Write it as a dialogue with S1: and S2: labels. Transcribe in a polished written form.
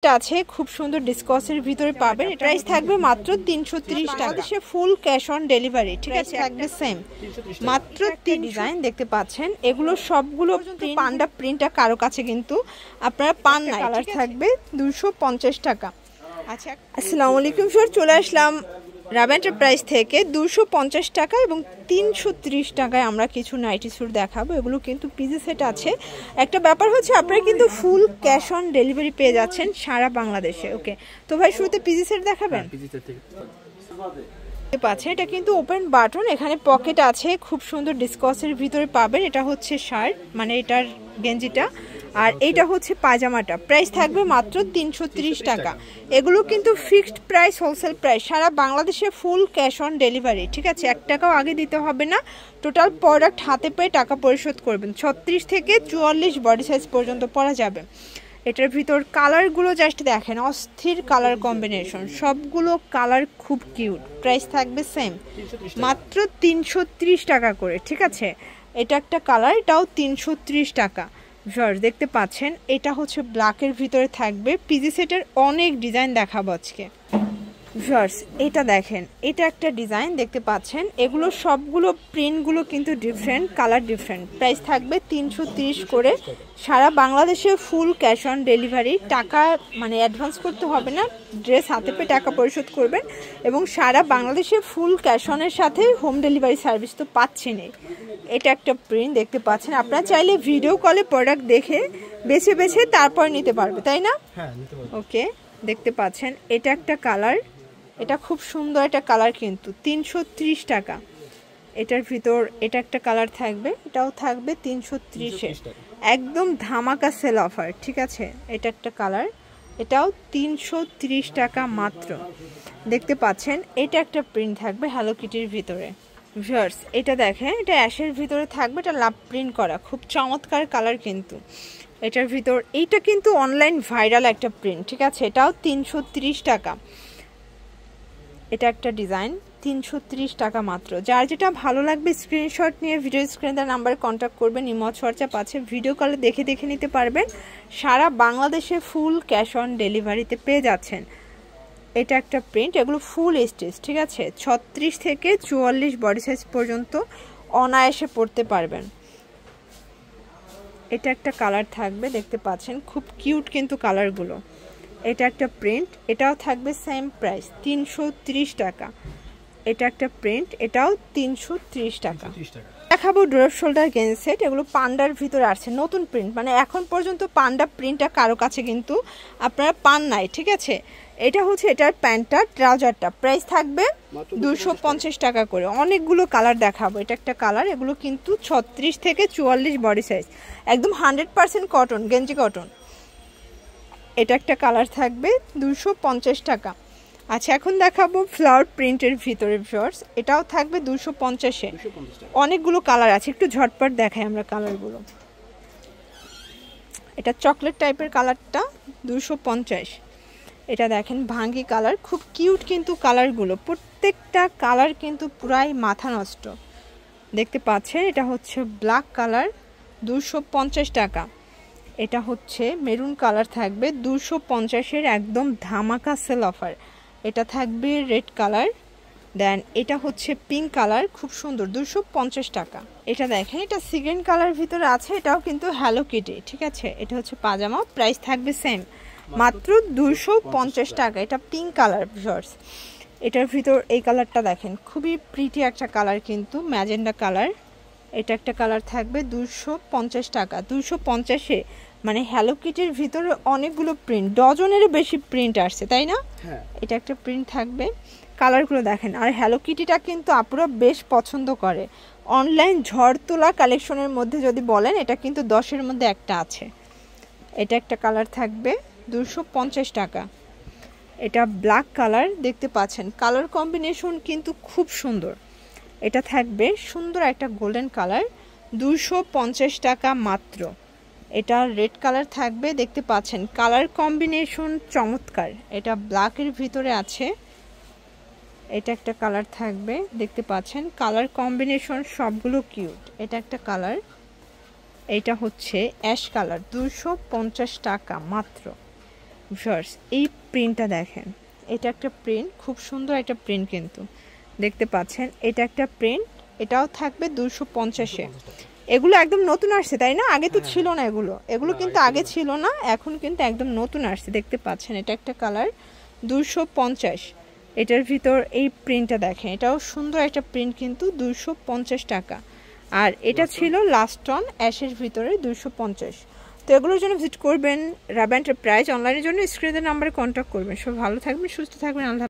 S1: আছে খুব সুন্দর ডিসকাসের ভিতরে পাবেন। প্রাইস থাকবে মাত্র 330 টাকা। সে ফুল ক্যাশ অন ডেলিভারি, ঠিক আছে, থাকবে সেম মাত্র 3 ডিজাইন দেখতে পাচ্ছেন। এগুলো সবগুলো পান্ডা প্রিন্টটা কারো কাছে কিন্তু আপনারা পান না। কালার থাকবে 250 টাকা। আচ্ছা, আসসালামু আলাইকুম স্যার, চলে আসলাম রাবা এন্টারপ্রাইজ থেকে 250 টাকা এবং 330 টাকায় আমরা কিছু নাইটি স্যুট দেখাবো। এগুলো কিন্তু পিজি সেট আছে। একটা ব্যাপার হচ্ছে আপনারা কিন্তু ফুল ক্যাশ অন ডেলিভারি পেয়ে যাচ্ছেন সারা বাংলাদেশে। ওকে, তো ভাই শুরুতে পিজি সেট দেখাবেন। পাচ্ছেন এটা কিন্তু ওপেন বাটন, এখানে পকেট আছে, খুব সুন্দর ডিসকাসের ভিতরে পাবেন। এটা হচ্ছে শার্ট, মানে এটার গেঞ্জিটা, আর এইটা হচ্ছে পায়জামাটা। প্রাইস থাকবে মাত্র 330 টাকা। এগুলো কিন্তু ফিক্সড প্রাইস, হোলসেল প্রাইস, সারা বাংলাদেশে ফুল ক্যাশ অন ডেলিভারি, ঠিক আছে। 1 টাকাও আগে দিতে হবে না। টোটাল প্রোডাক্ট হাতে পেয়ে টাকা পরিশোধ করবেন। 36 থেকে 44 বডি সাইজ পর্যন্ত পরা যাবে। এটার ভিতর কালারগুলো জাস্ট দেখেন, অস্থির কালার কম্বিনেশন, সবগুলো কালার খুব কিউট। প্রাইস থাকবে সেম মাত্র 330 টাকা করে, ঠিক আছে। এটা একটা কালার, এটাও 330 টাকা। ভিউয়ার্স দেখতে পাচ্ছেন, এটা হচ্ছে ব্ল্যাকের ভিতরে থাকবে। পিজি সেটের অনেক ডিজাইন দেখাবো আজকে। ভিউয়ার্স এটা দেখেন, এটা একটা ডিজাইন দেখতে পাচ্ছেন। এগুলো সবগুলো প্রিন্টগুলো কিন্তু ডিফারেন্ট, কালার ডিফারেন্ট। প্রাইস থাকবে 330 করে। সারা বাংলাদেশে ফুল ক্যাশ অন ডেলিভারি, টাকা মানে অ্যাডভান্স করতে হবে না, ড্রেস হাতে পেয়ে টাকা পরিশোধ করবেন। এবং সারা বাংলাদেশে ফুল ক্যাশ অনের সাথে হোম ডেলিভারি সার্ভিস তো পাচ্ছেনই। এটা একটা প্রিন্ট দেখতে পাচ্ছেন। আপনারা চাইলে ভিডিও কলে প্রোডাক্ট দেখে বেছে বেছে তারপর নিতে পারবে, তাই না? ওকে, দেখতে পাচ্ছেন এটা একটা কালার, এটা খুব সুন্দর একটা কালার, কিন্তু 330 টাকা। এটার ভিতর এটা একটা কালার থাকবে, এটাও থাকবে 330-এ, একদম ধামাকা সেল অফার, ঠিক আছে। এটা একটা কালার, এটাও 330 টাকা মাত্র। দেখতে পাচ্ছেন এটা একটা প্রিন্ট থাকবে হ্যালো কিটির ভিতরে। ভিউয়ার্স এটা দেখেন, এটা অ্যাশের ভিতরে থাকবে, এটা লাভ প্রিন্ট করা, খুব চমৎকার কালার কিন্তু। এটার ভিতর এইটা কিন্তু অনলাইন ভাইরাল একটা প্রিন্ট, ঠিক আছে। এটাও 330 টাকা। এটা একটা ডিজাইন, 330 টাকা মাত্র। যার যেটা ভালো লাগবে স্ক্রিনশট নিয়ে ভিডিও স্ক্রিনে দেওয়া নাম্বারে কন্ট্যাক্ট করবেন। ইমো হোয়াটসঅ্যাপ আছে, ভিডিও কলে দেখে দেখে নিতে পারবেন। সারা বাংলাদেশে ফুল ক্যাশ অন ডেলিভারিতে পেয়ে যাচ্ছেন। এটা একটা প্রিন্ট, এগুলো ফুল স্টিচ, ঠিক আছে। 36 থেকে 44 বডি সাইজ পর্যন্ত অনায়াসে পরতে পারবেন। এটা একটা কালার থাকবে, দেখতে পাচ্ছেন খুব কিউট কিন্তু কালারগুলো। এটা একটা প্রিন্ট, এটাও থাকবে সেম প্রাইস 330 টাকা। এটা একটা প্রিন্ট, এটাও 330 টাকা। দেখাবো ড্রপ শোল্ডার গেঞ্জি সেট। এগুলো পান্ডার ভিতরে আসছে, নতুন প্রিন্ট, মানে এখন পর্যন্ত পান্ডা প্রিন্টটা কারো কাছে কিন্তু আপনারা পান নাই, ঠিক আছে। এটা হচ্ছে এটার প্যান্টটা, ট্রাউজারটা। প্রাইস থাকবে 250 টাকা করে। অনেকগুলো কালার দেখাবো। এটা একটা কালার, এগুলো কিন্তু 36 থেকে 44 বডি সাইজ, একদম 100% কটন, গেঞ্জি কটন। এটা একটা কালার থাকবে 250 টাকা। আচ্ছা, এখন দেখাবো ফ্লাওয়ার প্রিন্টের ভিতরে ভিউয়ার্স, এটাও থাকবে 250-এ। অনেকগুলো কালার আছে, একটু ঝটপট দেখাই আমরা কালারগুলো। এটা চকলেট টাইপের কালারটা 250। এটা দেখেন ভাঙ্গি কালার, খুব কিউট কিন্তু কালারগুলো, প্রত্যেকটা কালার কিন্তু পুরাই মাথা নষ্ট। দেখতে পাচ্ছেন এটা হচ্ছে ব্ল্যাক কালার, 250 টাকা। এটা হচ্ছে মেরুন কালার, থাকবে 250-এর, একদম ধামাকা সেল অফার। এটা থাকবে রেড কালার, দেন এটা হচ্ছে পিঙ্ক কালার, খুব সুন্দর, 250 টাকা। এটা দেখেন, এটা সিগ্রিন কালার ভিতরে আছে, এটাও কিন্তু হ্যালো কিটি, ঠিক আছে। এটা হচ্ছে পাজামা, প্রাইস থাকবে সেম মাত্র 250 টাকা। এটা পিঙ্ক কালার ভিউয়ার্স। এটার ভিতর এই কালারটা দেখেন, খুবই প্রিটি একটা কালার কিন্তু, ম্যাজেন্ডা কালার। এটা একটা কালার থাকবে 250 টাকা। 250-এ, মানে হ্যালো কিটির ভিতরে অনেকগুলো প্রিন্ট, ডজনেরও বেশি প্রিন্ট আসছে, তাই না? এটা একটা প্রিন্ট থাকবে, কালারগুলো দেখেন। আর হ্যালো কিটিটা কিন্তু আপুরা বেশ পছন্দ করে। অনলাইন ঝড় তোলা কালেকশনের মধ্যে যদি বলেন, এটা কিন্তু 10-এর মধ্যে একটা আছে। এটা একটা কালার থাকবে 250 টাকা। এটা ব্ল্যাক কালার, দেখতে পাচ্ছেন কালার কম্বিনেশন কিন্তু খুব সুন্দর। এটা থাকবে সুন্দর একটা গোল্ডেন কালার, 250 টাকা মাত্র। এটা রেড কালার থাকবে, দেখতে পাচ্ছেন কালার কম্বিনেশন চমৎকার। এটা ব্ল্যাকের ভিতরে আছে। এটা একটা কালার থাকবে, দেখতে পাচ্ছেন কালার কম্বিনেশন সবগুলো কিউট। এটা একটা কালার, এটা হচ্ছে অ্যাশ কালার, 250 টাকা মাত্র। ভিউয়ার্স এই প্রিন্টটা দেখেন, এটা একটা প্রিন্ট, খুব সুন্দর একটা প্রিন্ট কিন্তু দেখতে পাচ্ছেন। এটা একটা প্রিন্ট, এটাও থাকবে 250-এ। এগুলো একদম নতুন আসছে তাই না? আগে তো ছিল না এগুলো, এগুলো কিন্তু আগে ছিল না, এখন কিন্তু একদম নতুন আসছে দেখতে পাচ্ছেন। এটা একটা কালার 250। এটার ভিতর এই প্রিন্টটা দেখেন, এটাও সুন্দর একটা প্রিন্ট কিন্তু 250 টাকা। আর এটা ছিল লাস্ট অন অ্যাশের ভিতরে 250। তো এগুলোর জন্য ভিজিট করবেন রাবা এন্টারপ্রাইজ। অনলাইনের জন্য স্ক্রিনের নাম্বারে কন্ট্যাক্ট করবেন। সব ভালো থাকবেন, সুস্থ থাকবেন, আল্লাহ।